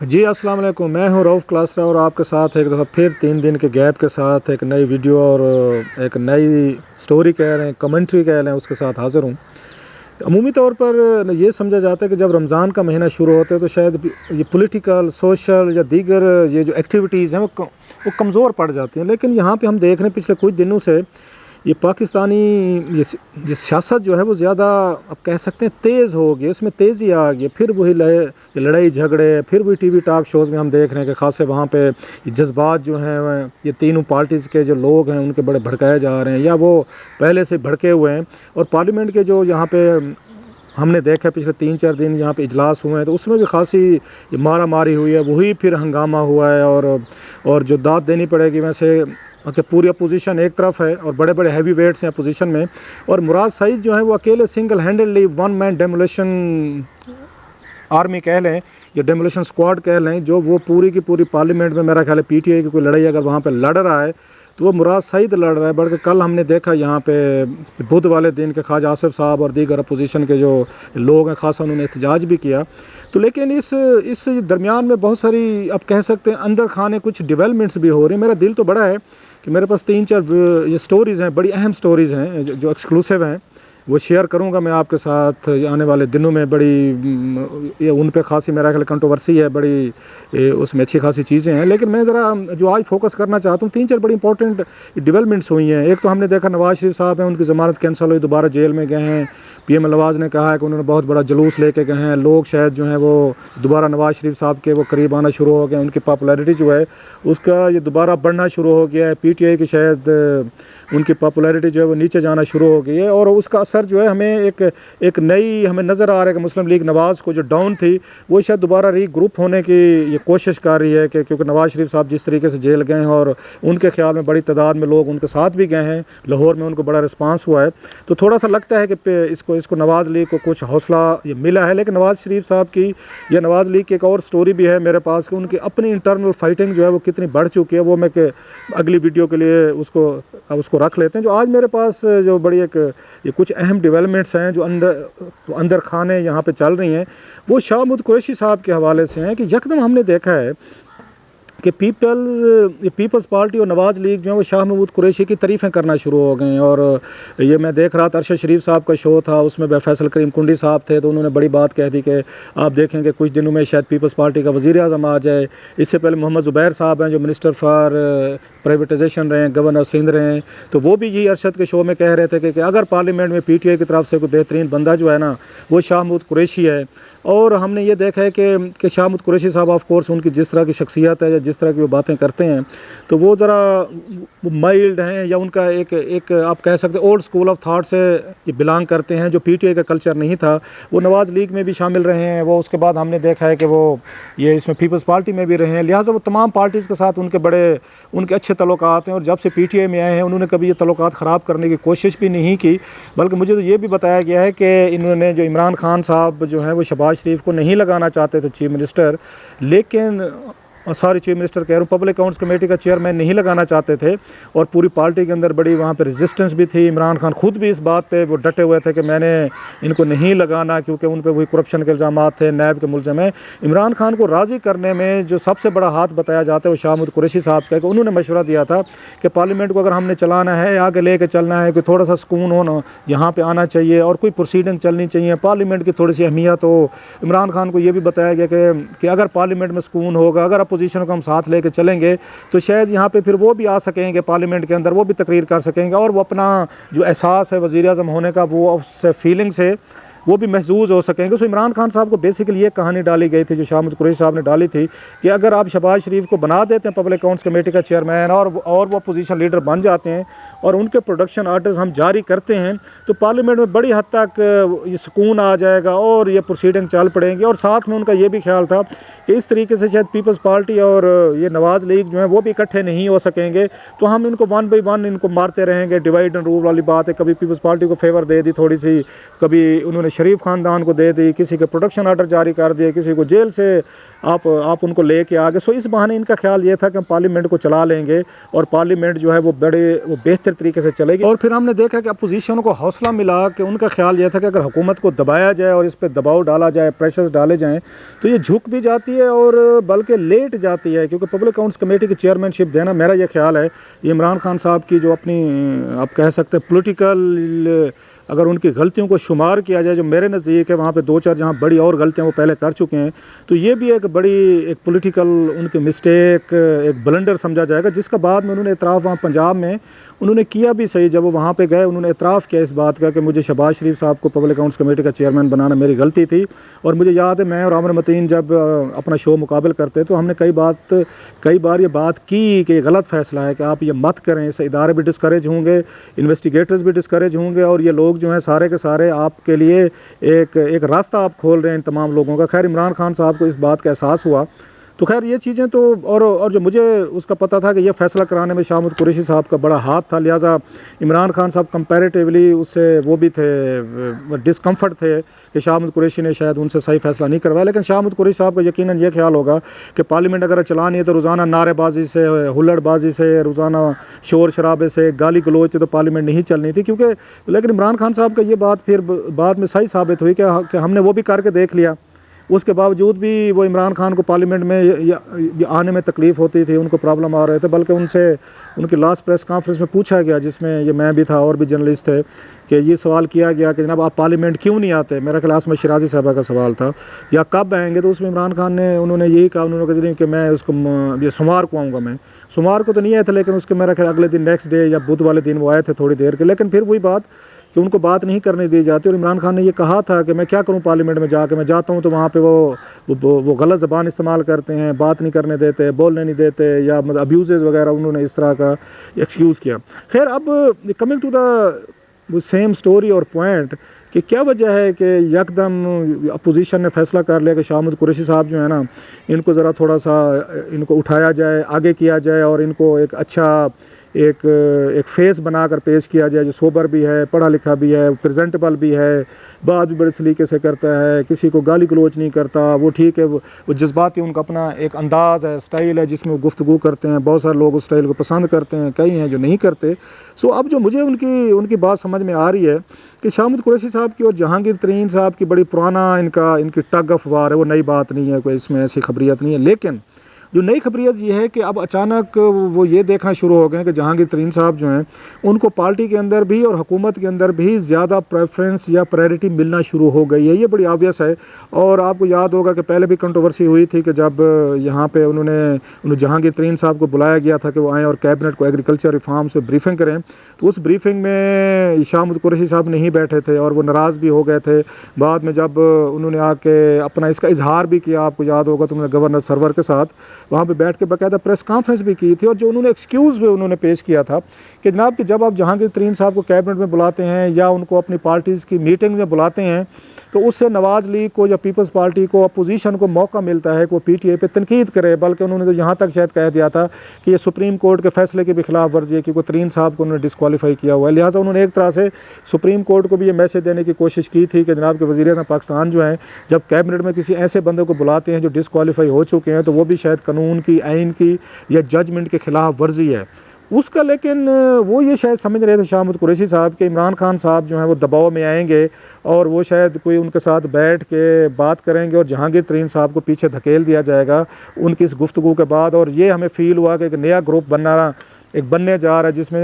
जी अस्सलाम वालेकुम। मैं हूं रऊफ़ क्लासरा और आपके साथ एक दफ़ा फिर 3 दिन के गैप के साथ एक नई वीडियो और एक नई स्टोरी कह रहे हैं, कमेंट्री कह रहे हैं, उसके साथ हाज़िर हूं। अमूमी तौर पर ये समझा जाता है कि जब रमज़ान का महीना शुरू होता है तो शायद ये पॉलिटिकल, सोशल या दीगर ये जो एक्टिविटीज़ हैं वो कमज़ोर पड़ जाती हैं। लेकिन यहाँ पे हम देख रहे हैं पिछले कुछ दिनों से ये पाकिस्तानी ये सियासत जो है वो ज़्यादा अब कह सकते हैं तेज़ हो गई, इसमें तेज़ी आ गई। फिर वही लड़ाई झगड़े, फिर वही टीवी टॉक शोज़ में हम देख रहे हैं कि ख़ासे वहाँ पे ये जज्बात जो हैं ये तीनों पार्टीज़ के जो लोग हैं उनके बड़े भड़काए जा रहे हैं या वो पहले से भड़के हुए हैं। और पार्लियामेंट के जो यहाँ पे हमने देखा पिछले 3-4 दिन यहाँ पे इजलास हुए हैं तो उसमें भी खासी मारा मारी हुई है, वही फिर हंगामा हुआ है। और जो दाद देनी पड़ेगी वैसे कि पूरी अपोजिशन एक तरफ है और बड़े बड़े हैवी वेट्स हैं अपोजिशन में, और मुराद सईद जो है वो अकेले single handedly one man demolition army कह लें या डेमोलिशन स्क्वाड कह लें, जो वो पूरी की पूरी पार्लियामेंट में मेरा ख्याल है पीटीआई की कोई लड़ाई अगर वहाँ पे लड़ रहा है तो वो मुराद सईद लड़ रहा है। बल्कि कल हमने देखा यहाँ पे बुध वाले दिन के ख्वाजा आसिफ साहब और दीगर अपोजिशन के जो लोग हैं खासा उन्होंने एहतजाज भी किया। तो लेकिन इस दरमियान में बहुत सारी अब कह सकते हैं अंदर खाने कुछ डेवलपमेंट्स भी हो रही हैं। मेरा दिल तो बड़ा है कि मेरे पास 3-4 ये स्टोरीज़ हैं, बड़ी अहम स्टोरीज़ हैं जो एक्सक्लूसिव हैं, वो शेयर करूंगा मैं आपके साथ आने वाले दिनों में। बड़ी ये उन पे खासी मेरा ख्याल कंट्रोवर्सी है, बड़ी उसमें अच्छी खासी चीज़ें हैं। लेकिन मैं ज़रा जो आज फोकस करना चाहता हूँ 3-4 बड़ी इंपॉर्टेंट डेवलपमेंट्स हुई हैं। एक तो हमने देखा नवाज शरीफ साहब हैं, उनकी ज़मानत कैंसिल हुई, दोबारा जेल में गए हैं। पीएम नवाज़ ने कहा है कि उन्होंने बहुत बड़ा जुलूस लेके गए हैं, लोग शायद जो हैं वो दोबारा नवाज शरीफ साहब के वो करीब आना शुरू हो गए, उनकी पॉपुलैरिटी जो है उसका ये दोबारा बढ़ना शुरू हो गया है। पीटीआई की शायद उनकी पॉपुलैरिटी जो है वो नीचे जाना शुरू हो गई है और उसका असर जो है हमें एक नई हमें नज़र आ रहा है कि मुस्लिम लीग नवाज़ को जो डाउन थी वो शायद दोबारा रीग्रुप होने की ये कोशिश कर रही है कि क्योंकि नवाज़ शरीफ साहब जिस तरीके से जेल गए हैं और उनके ख्याल में बड़ी तादाद में लोग उनके साथ भी गए हैं, लाहौर में उनको बड़ा रिस्पांस हुआ है। तो थोड़ा सा लगता है कि इसको नवाज़ लीग को कुछ हौसला ये मिला है। लेकिन नवाज़ शरीफ साहब की या नवाज़ लीग की एक और स्टोरी भी है मेरे पास कि उनकी अपनी इंटरनल फाइटिंग जो है वो कितनी बढ़ चुकी है, वो मैं अगली वीडियो के लिए उसको रख लेते हैं। जो आज मेरे पास जो बड़ी ये कुछ अहम डेवलपमेंट्स हैं जो अंदर खाने यहाँ पे चल रही हैं वो शाह महमूद कुरैशी साहब के हवाले से हैं कि यकदम हमने देखा है कि पीपल्स पार्टी और नवाज़ लीग जो है वो शाह महमूद कुरैशी की तारीफ़ें करना शुरू हो गए हैं। और ये मैं देख रहा था अरशद शरीफ साहब का शो था, उसमें फैसल करीम कुंडी साहब थे तो उन्होंने बड़ी बात कह दी कि आप देखेंगे कुछ दिनों में शायद पीपल्स पार्टी का वज़ीर आज़म आ जाए। इससे पहले मोहम्मद ज़ुबैर साहब हैं जो मिनिस्टर फॉर प्राइवेटाइजेशन रहे हैं, गवर्नर सिंध रहे हैं, तो वो भी यही अरशद के शो में कह रहे थे कि अगर पार्लियामेंट में पीटीआई की तरफ से कोई बेहतरीन बंदा जो है ना वो शाह महमूद कुरैशी है। और हमने ये देखा है कि शाह महमूद कुरैशी साहब ऑफ कोर्स उनकी जिस तरह की शख्सियत है या जिस तरह की वो बातें करते हैं तो वो ज़रा माइल्ड हैं या उनका एक आप कह सकते हैं ओल्ड स्कूल ऑफ थाट से ये बिलोंग करते हैं, जो पीटीआई का कल्चर नहीं था। वो नवाज़ लीग में भी शामिल रहे हैं, वो उसके बाद हमने देखा है कि वो ये इसमें पीपल्स पार्टी में भी रहे हैं, लिहाजा वो तमाम पार्टीज़ के साथ उनके अच्छे तल्लुकात हैं। और जब से पीटीआई में आए हैं उन्होंने कभी ये तल्लुकात ख़राब करने की कोशिश भी नहीं की, बल्कि मुझे तो ये भी बताया गया है कि इन्होंने जो इमरान खान साहब जो हैं वो शहबाज शरीफ को नहीं लगाना चाहते थे चीफ मिनिस्टर, लेकिन चीफ मिनिस्टर कह रहा हूँ, पब्लिक अकाउंट्स कमेटी का चेयरमैन नहीं लगाना चाहते थे और पूरी पार्टी के अंदर बड़ी वहाँ पे रेजिस्टेंस भी थी। इमरान खान खुद भी इस बात पे वो डटे हुए थे कि मैंने इनको नहीं लगाना क्योंकि उन पे वही करप्शन के इल्ज़ाम थे, नैब के मुलज़िम हैं। इमरान खान को राज़ी करने में जो सबसे बड़ा हाथ बताया जाता है वो शाह महमूद कुरैशी साहब का, कि उन्होंने मशवरा दिया था कि पार्लियामेंट को अगर हमने चलाना है, आगे ले कर चलना है, कि थोड़ा सा सुकून होना यहाँ पर आना चाहिए और कोई प्रोसीडिंग चलनी चाहिए, पार्लियामेंट की थोड़ी सी अहमियत हो। इमरान खान को ये भी बताया गया कि अगर पार्लियामेंट में सुकून होगा, अगर अपोजिशन को हम साथ लेके चलेंगे तो शायद यहाँ पे फिर वो भी आ सकेंगे पार्लियामेंट के अंदर, वो भी तकरीर कर सकेंगे और वो अपना जो एहसास है वज़ीर आज़म होने का वो उस फीलिंग से वो भी महसूस हो सकेंगे। सो इमरान खान साहब को बेसिकली ये कहानी डाली गई थी जो शाह महमूद कुरैशी साहब ने डाली थी कि अगर आप शहबाज शरीफ को बना देते हैं पब्लिक अकाउंट्स कमेटी का चेयरमैन और वो अपोजिशन लीडर बन जाते हैं और उनके प्रोडक्शन आर्डर्स हम जारी करते हैं तो पार्लियामेंट में बड़ी हद तक ये सुकून आ जाएगा और ये प्रोसीडिंग चल पड़ेंगे। और साथ में उनका ये भी ख्याल था कि इस तरीके से शायद पीपल्स पार्टी और ये नवाज़ लीग जो है वो भी इकट्ठे नहीं हो सकेंगे, तो हम इनको वन बाई वन इनको मारते रहेंगे। डिवाइड एंड रूल वाली बात है, कभी पीपल्स पार्टी को फेवर दे दी थोड़ी सी, कभी उन्होंने शरीफ ख़ानदान को दे दी, किसी के प्रोटेक्शन आर्डर जारी कर दिए, किसी को जेल से आप उनको लेके आ गए। सो इस बहाने इनका ख्याल ये था कि हम पार्लियामेंट को चला लेंगे और पार्लियामेंट जो है वो बेहतर तरीके से चलेगी। और फिर हमने देखा कि अपोजिशन को हौसला मिला कि उनका ख्याल ये था कि अगर हुकूमत को दबाया जाए और इस पर दबाव डाला जाए, प्रेशर्स डाले जाएँ, तो ये झुक भी जाती है और बल्कि लेट जाती है। क्योंकि पब्लिक अकाउंट्स कमेटी की चेयरमैनशिप देना, मेरा ये ख्याल है, इमरान खान साहब की जो अपनी आप कह सकते हैं पॉलिटिकल, अगर उनकी गलतियों को शुमार किया जाए, जो मेरे नज़दीक है वहाँ पे 2-4 जहाँ बड़ी और गलतियाँ वो पहले कर चुके हैं, तो ये भी एक बड़ी एक पॉलिटिकल उनकी मिस्टेक, एक ब्लंडर समझा जाएगा, जिसका बाद में उन्होंने इतराफ़ वहाँ पंजाब में उन्होंने किया भी सही। जब वो वहाँ पे गए उन्होंने इतराफ़ किया इस बात का कि मुझे शहबाज शरीफ साहब को पब्लिक अकाउंट्स कमेटी का चेयरमैन बनाना मेरी गलती थी। और मुझे याद है मैं और आमिर मतीन जब अपना शो मुकाबल करते तो हमने कई बार ये बात की कि गलत फ़ैसला है कि आप ये मत करें, इससे इदारे भी डिस्करेज होंगे, इन्वेस्टिगेटर्स भी डिस्करेज होंगे और ये लोग जो हैं सारे के सारे आपके लिए एक रास्ता आप खोल रहे हैं इन तमाम लोगों का। खैर इमरान खान साहब को इस बात का एहसास हुआ। तो खैर ये चीज़ें तो और जो मुझे उसका पता था कि ये फ़ैसला कराने में शाह महमूद कुरैशी साहब का बड़ा हाथ था, लिहाजा इमरान खान साहब कंपैरेटिवली उससे वो भी थे, डिस्कम्फर्ट थे कि शाह महमूद कुरैशी ने शायद उनसे सही फ़ैसला नहीं करवाया। लेकिन शाह महमूद कुरैशी साहब का यकीनन ये ख्याल होगा कि पार्लियामेंट अगर चलानी है तो रोज़ाना नारेबाजी से, हुल्लड़बाजी से, रोज़ाना शोर शराबे से, गाली गलोच से तो पार्लियामेंट नहीं चलनी थी। क्योंकि लेकिन इमरान खान साहब का ये बात फिर बाद में सही साबित हुई कि हमने वो भी करके देख लिया। उसके बावजूद भी वो इमरान खान को पार्लियामेंट में आने में तकलीफ़ होती थी, उनको प्रॉब्लम आ रहे थे। बल्कि उनसे उनकी लास्ट प्रेस कॉन्फ्रेंस में पूछा गया, जिसमें ये मैं भी था और भी जर्नलिस्ट थे, कि ये सवाल किया गया कि जनाब आप पार्लियामेंट क्यों नहीं आते। मेरा ख्याल आसमा शिराजी साहबा का सवाल था, या कब आएंगे। तो उसमें इमरान खान ने उन्होंने यही कहा, उन्होंने कहा कि मैं उसको ये सोमवार को आऊँगा। मैं सोमवार को तो नहीं आए थे, लेकिन उसके मेरा ख्याल अगले दिन नेक्स्ट डे या बुध वाले दिन वो आए थे थोड़ी देर के। लेकिन फिर वही बात कि उनको बात नहीं करने दी जाती। और इमरान खान ने ये कहा था कि मैं क्या करूं पार्लियामेंट में जाके, मैं जाता हूं तो वहाँ पे वो गलत ज़बान इस्तेमाल करते हैं, बात नहीं करने देते, बोलने नहीं देते, या मतलब अब्यूज़ वगैरह उन्होंने इस तरह का एक्सक्यूज़ किया। खैर अब coming to the same story और पॉइंट कि क्या वजह है कि यकदम अपोजिशन ने फ़ैसला कर लिया कि शाह महमूद कुरैशी साहब जो है ना, इनको ज़रा थोड़ा सा इनको उठाया जाए, आगे किया जाए और इनको एक अच्छा एक फेस बनाकर पेश किया जाए जो सोबर भी है, पढ़ा लिखा भी है, प्रेजेंटेबल भी है, बात भी बड़े सलीके से करता है, किसी को गाली गलोच नहीं करता। वो ठीक है, वो जज्बाती उनका अपना एक अंदाज़ है, स्टाइल है जिसमें वो गुफ्तगू करते हैं। बहुत सारे लोग उस स्टाइल को पसंद करते हैं, कई हैं जो नहीं करते। सो अब जो मुझे उनकी बात समझ में आ रही है कि शाह महमूद कुरैशी साहब की और जहांगीर तरीन साहब की बड़ी पुराना इनकी टग ऑफ वार है। वो नई बात नहीं है, कोई इसमें ऐसी खबरियत नहीं है। लेकिन जो नई खबरियत ये है कि अब अचानक वो ये देखना शुरू हो गए कि जहांगीर तरीन साहब जो हैं उनको पार्टी के अंदर भी और हुकूमत के अंदर भी ज़्यादा प्रेफरेंस या प्रायोरिटी मिलना शुरू हो गई है। ये बड़ी ऑब्वियस है। और आपको याद होगा कि पहले भी कंट्रोवर्सी हुई थी कि जब यहाँ पे उन्होंने जहांगीर तरीन साहब को बुलाया गया था कि वो आएँ और कैबिनेट को एग्रीकल्चर रिफॉर्म्स पे ब्रीफिंग करें, तो उस ब्रीफिंग में शाह महमूद कुरैशी साहब नहीं बैठे थे और वो नाराज़ भी हो गए थे। बाद में जब उन्होंने आके अपना इसका इजहार भी किया, आपको याद होगा, तो उन्होंने गवर्नर सरवर के साथ वहाँ पे बैठ के बाकायदा प्रेस कॉन्फ्रेंस भी की थी। और जो उन्होंने एक्सक्यूज़ भी उन्होंने पेश किया था कि जनाब कि जब आप जहांगीर तरीन साहब को कैबिनेट में बुलाते हैं या उनको अपनी पार्टीज़ की मीटिंग में बुलाते हैं, तो उससे नवाज़ लीग को या पीपल्स पार्टी को, अपोजिशन को मौका मिलता है कि वो PTI पे तनकीद करे। बल्कि उन्होंने तो यहाँ तक शायद कह दिया था कि ये सुप्रीम कोर्ट के फैसले के भी खिलाफ वर्जी है, क्योंकि तरीन साहब को उन्होंने डिस्क्वालीफाई किया हुआ है। लिहाजा उन्होंने एक तरह से सुप्रीम कोर्ट को भी ये मैसेज देने की कोशिश की थी कि जनाब के वज़ीर-ए-आज़म पाकिस्तान जो हैं जब कैबिनेट में किसी ऐसे बंदे को बुलाते हैं जो डिस्क्वालीफाई हो चुके हैं, तो वो भी शायद कानून की, आइन की या जजमेंट के खिलाफ वर्जी है उसका। लेकिन वो ये शायद समझ रहे थे शाह महमूद कुरैशी साहब के इमरान खान साहब जो हैं वो दबाव में आएंगे और वो शायद कोई उनके साथ बैठ के बात करेंगे और जहांगीर तरीन साहब को पीछे धकेल दिया जाएगा उनकी इस गुफ्तगू के बाद। और ये हमें फ़ील हुआ कि एक नया ग्रुप बनने जा रहा है जिसमें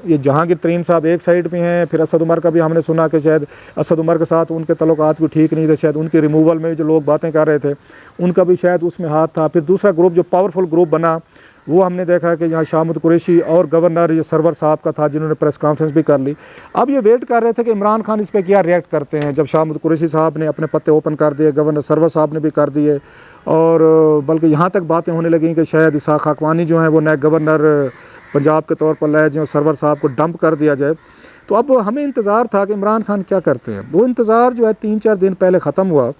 ये जहांगीर तरीन साहब एक साइड पे हैं। फिर असद उमर का भी हमने सुना कि शायद असद उमर के साथ उनके तल्लुकात भी ठीक नहीं थे, शायद उनके रिमूवल में जो लोग बातें कर रहे थे उनका भी शायद उसमें हाथ था। फिर दूसरा ग्रुप जो पावरफुल ग्रुप बना वो हमने देखा कि यहाँ शाह महमूद कुरैशी और गवर्नर ये सरवर साहब का था, जिन्होंने प्रेस कॉन्फ्रेंस भी कर ली। अब ये वेट कर रहे थे कि इमरान खान इस पर क्या रिएक्ट करते हैं। जब शाह महमूद कुरैशी साहब ने अपने पत्ते ओपन कर दिए, गवर्नर सरवर साहब ने भी कर दिए, और बल्कि यहाँ तक बातें होने लगी कि शायद इसाक खाकवानी जो हैं वो नए गवर्नर पंजाब के तौर पर लाए जाएँ और सरवर साहब को डंप कर दिया जाए। तो अब हमें इंतज़ार था कि इमरान खान क्या करते हैं। वो इंतज़ार जो है 3-4 दिन पहले ख़त्म हुआ।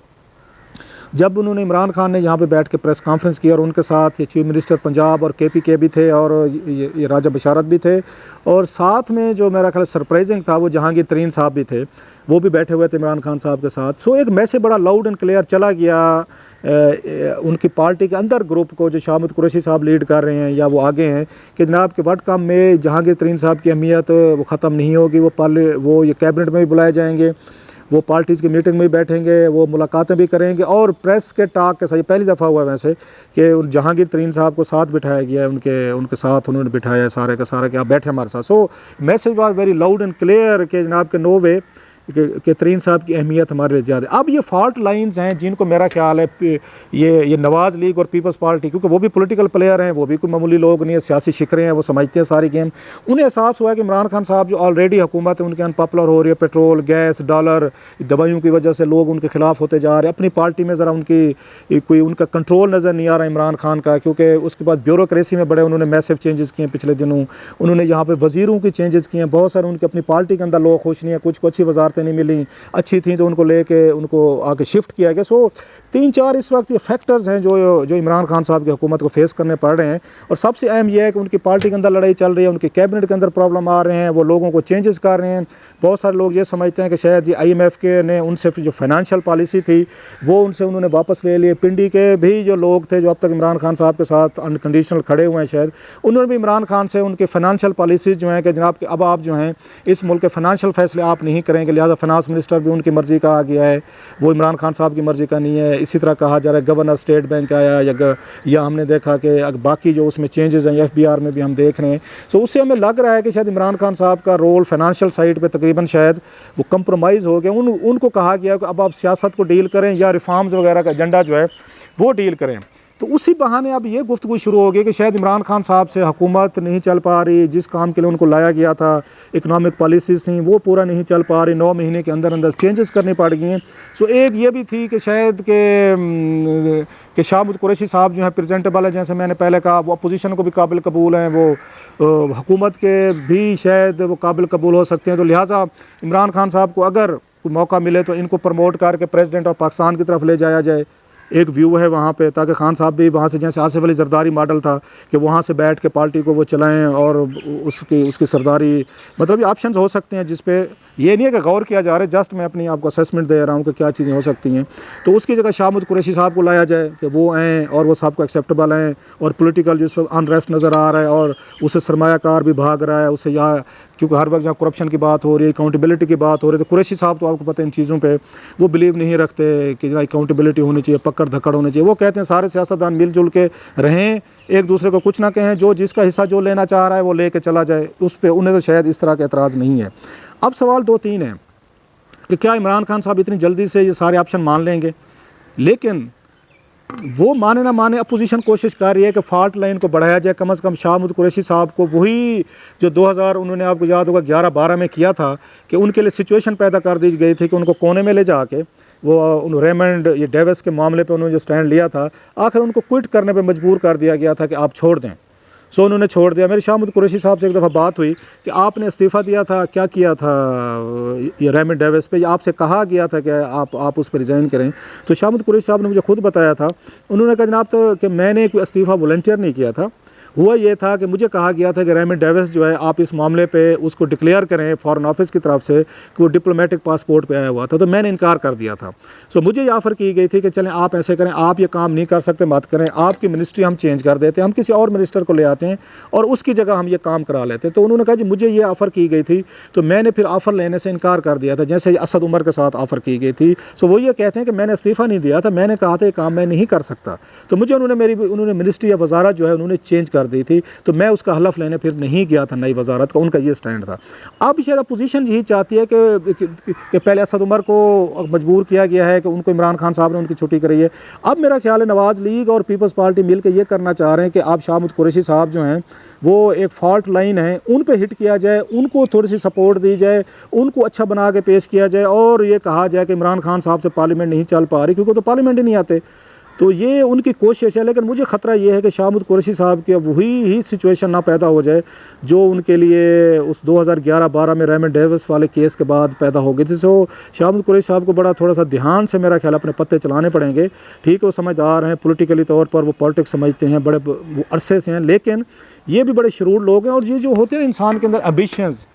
जब उन्होंने इमरान खान ने यहाँ पे बैठ के प्रेस कॉन्फ्रेंस की और उनके साथ ये चीफ मिनिस्टर पंजाब और KPK भी थे और ये राजा बशारत भी थे, और साथ में जो मेरा ख्याल सरप्राइजिंग था वो जहांगीर तरीन साहब भी थे, वो भी बैठे हुए थे इमरान खान साहब के साथ। सो एक मैसेज बड़ा लाउड एंड क्लियर चला गया उनकी पार्टी के अंदर ग्रुप को, जो शाह महमूद कुरैशी साहब लीड कर रहे हैं या वो आगे हैं, कि जनाब के वट कम में जहांगीर तरीन साहब की अहमियत वो ख़त्म नहीं होगी, वो ये कैबिनेट में भी बुलाए जाएंगे, वो पार्टीज़ की मीटिंग में भी बैठेंगे, वो मुलाकातें भी करेंगे, और प्रेस के टॉक के साथ पहली दफ़ा हुआ है वैसे कि जहांगीर तरीन साहब को साथ बिठाया गया है, उनके साथ उन्होंने बिठाया सारे का सारा कि आप बैठे हमारे साथ। So message was very loud and clear कि जनाब के नो वे कि तरीन साहब की अहमियत हमारे लिए ज़्यादा। अब ये फॉल्ट लाइंस हैं जिनको मेरा ख्याल है ये नवाज़ लीग और पीपल्स पार्टी, क्योंकि वो भी पॉलिटिकल प्लेयर हैं, वो भी कोई मामूली लोग नहीं है, सियासी शिकरे हैं, वो समझते हैं सारी गेम। उन्हें एहसास हुआ कि इमरान खान साहब जो ऑलरेडी हुकूमत है उनके अनपॉपुलर हो रही है, पेट्रोल, गैस, डॉलर, दवाइयों की वजह से लोग उनके खिलाफ होते जा रहे हैं, अपनी पार्टी में ज़रा उनका कंट्रोल नज़र नहीं आ रहा इमरान खान का, क्योंकि उसके बाद ब्यूरोक्रेसी में बड़े उन्होंने मैसिव चेंजेस किए पिछले दिनों, उन्होंने यहाँ पर वज़ीरों की चेंजेस किए हैं, बहुत सारे उनकी अपनी पार्टी के अंदर लोग खुश नहीं है, कुछ को अच्छी वजारतें नहीं मिली, अच्छी थी तो उनको लेके उनको आगे शिफ्ट किया गया। सो 3-4 इस वक्त ये फैक्टर्स हैं जो इमरान खान साहब की हुकूमत को फेस करने पड़ रहे हैं, और सबसे अहम यह है कि उनकी पार्टी के अंदर लड़ाई चल रही है, उनकी कैबिनेट के अंदर प्रॉब्लम आ रहे हैं, वो लोगों को चेंजेस कर रहे हैं। बहुत सारे लोग ये समझते हैं कि शायद ये IMF के ने उनसे जो फाइनेंशियल पॉलिसी थी वो उन्होंने वापस ले लिए। पिंडी के भी जो लोग थे जो अब तक इमरान खान साहब के साथ अनकंडीशनल खड़े हुए हैं, शायद उन्होंने भी इमरान खान से उनके फाइनेंशियल पॉलिसीज़ जो हैं कि जनाब कि अब आप जो हैं इस मुल्क के फाइनेंशियल फैसले आप नहीं करेंगे, लिहाजा फाइनेंस मिनिस्टर भी उनकी मर्ज़ी का आ गया है, वो इमरान खान साहब की मर्ज़ी का नहीं है। इसी तरह कहा जा रहा है गवर्नर स्टेट बैंक आया, या हमने देखा कि बाकी जो उसमें चेंजेस हैं FBR में भी हम देख रहे हैं। सो उससे हमें लग रहा है कि शायद इमरान खान साहब का रोल फाइनेंशियल साइड पे तकरीबन शायद वो कंप्रोमाइज़ हो गया। उनको कहा गया कि अब आप सियासत को डील करें या रिफॉर्म्स वगैरह का एजेंडा जो है वो डील करें। तो उसी बहाने अब ये गुफ्तगू शुरू हो गई कि शायद इमरान खान साहब से हुकूमत नहीं चल पा रही, जिस काम के लिए उनको लाया गया था, इकनॉमिक पॉलिसीज़ थी वो पूरा नहीं चल पा रही, 9 महीने के अंदर अंदर चेंजेस करनी पड़ गई हैं। सो एक ये भी थी कि शायद कि शाह महमूद कुरैशी साहब जो है प्रेजेंटेबल है, जैसे मैंने पहले कहा, वो अपोजिशन को भी काबिल कबूल हैं, वो हुकूमत के भी शायद वो काबिल कबूल हो सकते हैं। तो लिहाजा इमरान खान साहब को अगर कोई मौका मिले तो इनको प्रमोट करके प्रेसिडेंट ऑफ पाकिस्तान की तरफ ले जाया जाए, एक व्यू है वहाँ पे, ताकि खान साहब भी वहाँ से, जैसे आसिफ अली जरदारी मॉडल था कि वहाँ से बैठ के पार्टी को वो चलाएं और उसकी सरदारी, मतलब ये ऑप्शंस हो सकते हैं जिस पे ये नहीं है कि गौर किया जा रहा है, जस्ट मैं अपनी आपको असेसमेंट दे रहा हूँ कि क्या चीज़ें हो सकती हैं। तो उसकी जगह शाह महमूद कुरैशी साहब को लाया जाए कि वो आएँ और वो सबको एक्सेप्टेबल हैं, और पॉलिटिकल जिस वक्त अनरेस्ट नज़र आ रहा है और उससे सरमायाकार भी भाग रहा है, उससे यहाँ क्योंकि हर वक्त जहाँ करप्शन की बात हो रही है, अकाउंटेबिलिटी की बात हो रही है, तो कुरैशी साहब तो आपको पता है इन चीज़ों पे वो बिलीव नहीं रखते कि जहाँ अकाउंटेबिलिटी होनी चाहिए, पकड़ धकड़ होनी चाहिए। वो कहते हैं सारे सियासतदान मिलजुल के रहें, एक दूसरे को कुछ ना कहें, जो जिसका हिस्सा जो लेना चाह रहा है वो लेके चला जाए, उस पर उन्हें तो शायद इस तरह का एतराज़ नहीं है। अब सवाल 2-3 हैं कि क्या इमरान खान साहब इतनी जल्दी से ये सारे ऑप्शन मान लेंगे, लेकिन वो माने ना माने अपोजिशन कोशिश कर रही है कि फॉल्ट लाइन को बढ़ाया जाए, कम से कम शाह महमूद कुरैशी साहब को वही जो 2000 उन्होंने आपको याद होगा 11-12 में किया था कि उनके लिए सिचुएशन पैदा कर दी गई थी कि उनको कोने में ले जाके वो उन रेमंड ये डेविस के मामले पे उन्होंने जो स्टैंड लिया था, आखिर उनको क्विट करने पे मजबूर कर दिया गया था कि आप छोड़ दें। सो उन्होंने छोड़ दिया। मेरी शाह महमूद कुरैशी साहब से एक दफ़ा बात हुई कि आपने इस्तीफ़ा दिया था, क्या किया था ये रेमंड डेविस पे, आपसे कहा गया था कि आप उस पर रिज़ाइन करें। तो शाह महमूद कुरैशी साहब ने मुझे खुद बताया था, उन्होंने कहा जनाब तो कि मैंने कोई इस्तीफ़ा वॉलंटियर नहीं किया था, हुआ ये था कि मुझे कहा गया था कि रेमंड डेविस जो है आप इस मामले पे उसको डिक्लेयर करें फॉरेन ऑफिस की तरफ से कि वो डिप्लोमेटिक पासपोर्ट पे आया हुआ था, तो मैंने इनकार कर दिया था। सो मुझे ये ऑफ़र की गई थी कि चलें आप ऐसे करें, आप ये काम नहीं कर सकते मत करें, आपकी मिनिस्ट्री हम चेंज कर देते हैं, हम किसी और मिनिस्टर को ले आते हैं और उसकी जगह हम ये काम करा लेते हैं। तो उन्होंने कहा जी मुझे ये ऑफ़र की गई थी, तो मैंने फिर ऑफ़र लेने से इनकार कर दिया था, जैसे असद उमर के साथ ऑफ़र की गई थी। सो वो ये कहते हैं कि मैंने इस्तीफ़ा नहीं दिया था, मैंने कहा था ये काम मैं नहीं कर सकता, तो मुझे उन्होंने मिनिस्ट्री या वजारत जो है उन्होंने चेंज कर दी थी, तो मैं उसका हलफ लेने फिर नहीं गया था नई वजारत का, उनका ये स्टैंड था। अब शायद अपोजिशन यही चाहती है कि पहले असद उमर को मजबूर किया गया है कि उनको इमरान खान साहब ने उनकी छुट्टी करी है। अब मेरा ख्याल है नवाज़ लीग और पीपल्स पार्टी मिल के ये करना चाह रहे हैं कि आप शाह महमूद कुरैशी साहब जो हैं वो एक फॉल्ट लाइन है, उन पे हिट किया जाए, उनको थोड़ी सी सपोर्ट दी जाए, उनको अच्छा बना के पेश किया जाए और ये कहा जाए कि इमरान खान साहब से पार्लियामेंट नहीं चल पा रही, क्योंकि तो पार्लियामेंट ही नहीं आते। तो ये उनकी कोशिश है, लेकिन मुझे ख़तरा ये है कि शाह महमूद कुरैशी साहब की अब वही ही सिचुएशन ना पैदा हो जाए जो उनके लिए उस 2011-12 में रेमंड डेविस वाले केस के बाद पैदा हो गई, जिससे वो शाह महमूद कुरैशी साहब को बड़ा थोड़ा सा ध्यान से मेरा ख्याल अपने पत्ते चलाने पड़ेंगे। ठीक है, वो समझदार हैं, पॉलिटिकली तौर पर वो पॉलिटिक्स समझते हैं, बड़े वो अरसे से हैं, लेकिन ये भी बड़े शरूर लोग हैं। और ये जो होते हैं इंसान के अंदर एम्बिशंस,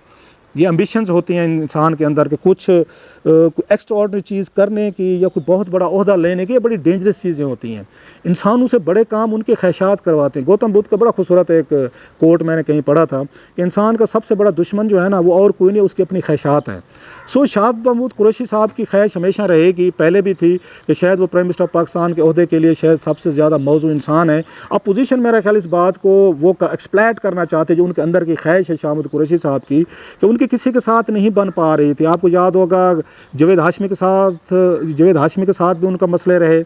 ये एम्बिशंस होती हैं इंसान के अंदर कि कुछ एक्स्ट्रा ऑर्डिनरी चीज़ करने की या कोई बहुत बड़ा ओहदा लेने की, ये बड़ी डेंजरस चीज़ें होती हैं। इंसानों से बड़े काम उनके ख्वाहिशात करवाते हैं। गौतम बुद्ध का बड़ा खूबसूरत एक कोट मैंने कहीं पढ़ा था कि इंसान का सबसे बड़ा दुश्मन जो है ना, वो और कोई नहीं, उसकी अपनी ख्वाहिशात हैं। सो शाह महमूद कुरैशी साहब की ख्वाहिश हमेशा रहेगी, पहले भी थी, कि शायद वो प्राइम मिनिस्टर ऑफ पाकिस्तान के ओहदे के लिए शायद सबसे ज़्यादा मौजू इंसान है। अपोजिशन मेरा ख्याल इस बात को वो एक्सप्लैट करना चाहते, जो उनके अंदर की ख्वाहिश है शाह महमूद कुरैशी साहब की, कि उनके किसी के साथ नहीं बन पा रही थी। आपको याद होगा जावेद हाशमी के साथ भी उनका मसले रहे,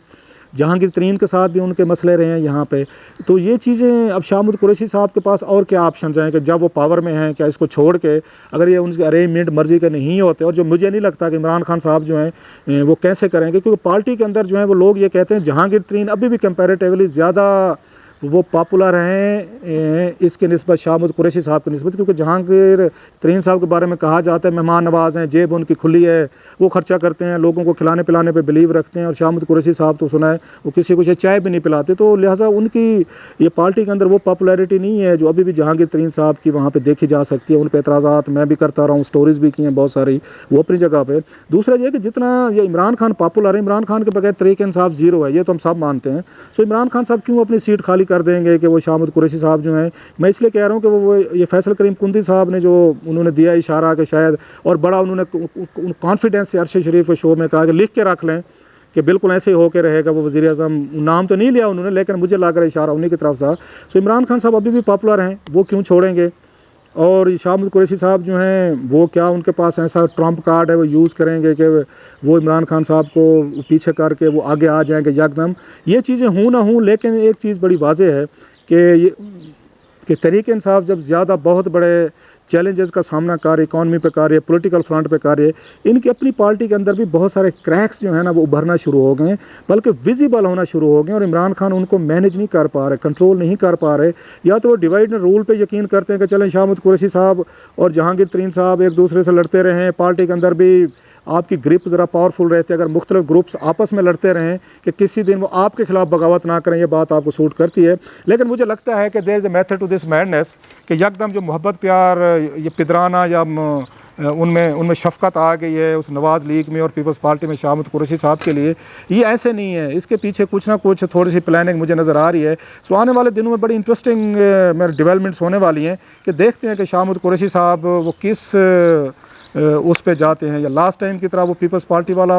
जहांगीर तरीन के साथ भी उनके मसले रहे हैं यहाँ पे। तो ये चीज़ें अब शाह महमूद कुरैशी साहब के पास और क्या ऑप्शन हैं कि जब वो पावर में हैं, क्या इसको छोड़ के अगर ये उनके अरेंजमेंट मर्जी के नहीं होते, और जो मुझे नहीं लगता कि इमरान खान साहब जो हैं वो कैसे करेंगे, क्योंकि पार्टी के अंदर जो है वो लोग ये कहते हैं जहांगीर तरीन अभी भी कंपैरेटिवली ज़्यादा वो पॉपुलर हैं इसके निस्बत शाह महमूद कुरैशी साहब की निस्बत, क्योंकि जहांगीर तरीन साहब के बारे में कहा जाता है मेहमान नवाज़ हैं, जेब उनकी खुली है, वो खर्चा करते हैं, लोगों को खिलाने पिलाने पे बिलीव रखते हैं। और शाह महमूद कुरैशी साहब तो सुना है वो किसी को चाय भी नहीं पिलाते। तो लिहाजा उनकी ये पार्टी के अंदर वो पॉपुलैरिटी नहीं है जो अभी भी जहांगीर तरीन साहब की वहाँ पर देखी जा सकती है। उन पर एतराज़ात मैं भी करता रहा हूँ, स्टोरीज़ भी की हैं बहुत सारी, वो अपनी जगह पर। दूसरा ये कि जितना ये इमरान खान पॉपुलर है, इमरान खान के बगैर तरीक़े इंसाफ ज़ीरो है, ये तो हम सब मानते हैं। सो इमरान खान साहब क्यों अपनी सीट खाली कर देंगे कि वो शाह महमूद कुरैशी साहब जो हैं, मैं इसलिए कह रहा हूँ कि वो ये फैसल करीम कुंदी साहब ने जो उन्होंने दिया इशारा कि शायद, और बड़ा उन्होंने कॉन्फिडेंस से अरशद शरीफ के शो में कहा कि लिख के रख लें कि बिल्कुल ऐसे ही होकर रहेगा वो वज़ीर आज़म, नाम तो नहीं लिया उन्होंने, लेकिन मुझे लग रहा है इशारा उन्हीं की तरफ था। सो इमरान खान साहब अभी भी पॉपुलर हैं, वो क्यों छोड़ेंगे। और शाह महमूद कुरैशी साहब जो हैं वो क्या उनके पास ऐसा ट्रम्प कार्ड है वो यूज़ करेंगे कि वो इमरान खान साहब को पीछे करके वो आगे आ जाएंगे यकदम। ये चीज़ें हूँ ना हूँ, लेकिन एक चीज़ बड़ी वाज़ेह है कि तहरीक इंसाफ जब ज़्यादा बहुत बड़े चैलेंजेस का सामना कर रही, इकॉनमी पे कर रही है, पॉलिटिकल फ्रंट पे कर रही है, इनकी अपनी पार्टी के अंदर भी बहुत सारे क्रैक्स जो है ना वो उभरना शुरू हो गए हैं, बल्कि विजिबल होना शुरू हो गए। और इमरान खान उनको मैनेज नहीं कर पा रहे, कंट्रोल नहीं कर पा रहे। या तो वो डिवाइड एंड रूल पे यकीन करते हैं कि चलें शाह महमूद कुरैशी साहब और जहांगीर तरीन साहब एक दूसरे से लड़ते रहें, पार्टी के अंदर भी आपकी ग्रिप ज़रा पावरफुल रहती है, अगर मुख्तलिफ ग्रुप्स आपस में लड़ते रहें कि किसी दिन वो आपके खिलाफ बगावत ना करें, ये बात आपको सूट करती है। लेकिन मुझे लगता है कि there is a method to this madness, कि यकदम जो मोहब्बत प्यार ये पिदराना या उनमें शफ़क़त आ गई है उस नवाज़ लीग में और पीपल्स पार्टी में शाह महमूद कुरैशी साहब के लिए, ये ऐसे नहीं है। इसके पीछे कुछ ना कुछ थोड़ी सी प्लानिंग मुझे नज़र आ रही है। सो आने वाले दिनों में बड़ी इंटरेस्टिंग मेरे डेवलपमेंट्स होने वाली हैं कि देखते हैं कि शाह महमूद कुरैशी साहब वो किस उस पे जाते हैं, या लास्ट टाइम की तरह वो पीपल्स पार्टी वाला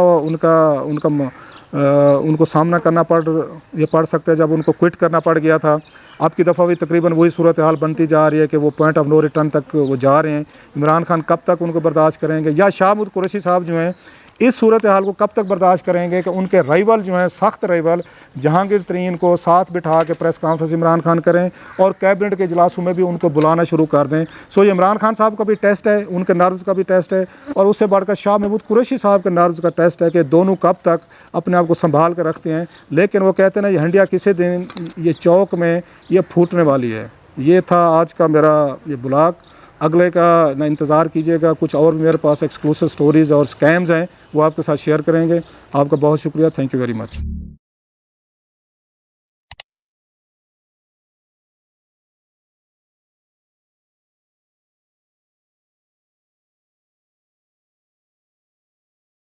उनको सामना करना पड़ सकता है जब उनको क्विट करना पड़ गया था। अब की दफ़ा भी तकरीबन वही सूरत हाल बनती जा रही है कि वो पॉइंट ऑफ नो रिटर्न तक वो जा रहे हैं। इमरान खान कब तक उनको बर्दाश्त करेंगे, या शाह महमूद कुरैशी साहब जो हैं इस सूरत हाल को कब तक बर्दाश्त करेंगे कि उनके राइवल जो हैं, सख्त राइवल जहांगीर तरीन को साथ बिठा के प्रेस कॉन्फ्रेंस इमरान खान करें और कैबिनेट के इजलासों में भी उनको बुलाना शुरू कर दें। सो ये इमरान खान साहब का भी टेस्ट है, उनके नर्व्स का भी टेस्ट है, और उससे बढ़कर शाह महमूद कुरैशी साहब के नर्व्स का टेस्ट है कि दोनों कब तक अपने आप को संभाल कर रखते हैं। लेकिन वो कहते हैं ना, ये हंडिया किसी दिन ये चौक में ये फूटने वाली है। ये था आज का मेरा ये ब्लॉग। अगले का ना इंतज़ार कीजिएगा, कुछ और भी मेरे पास एक्सक्लूसिव स्टोरीज़ और स्कैम्स हैं वो आपके साथ शेयर करेंगे। आपका बहुत शुक्रिया, थैंक यू वेरी मच।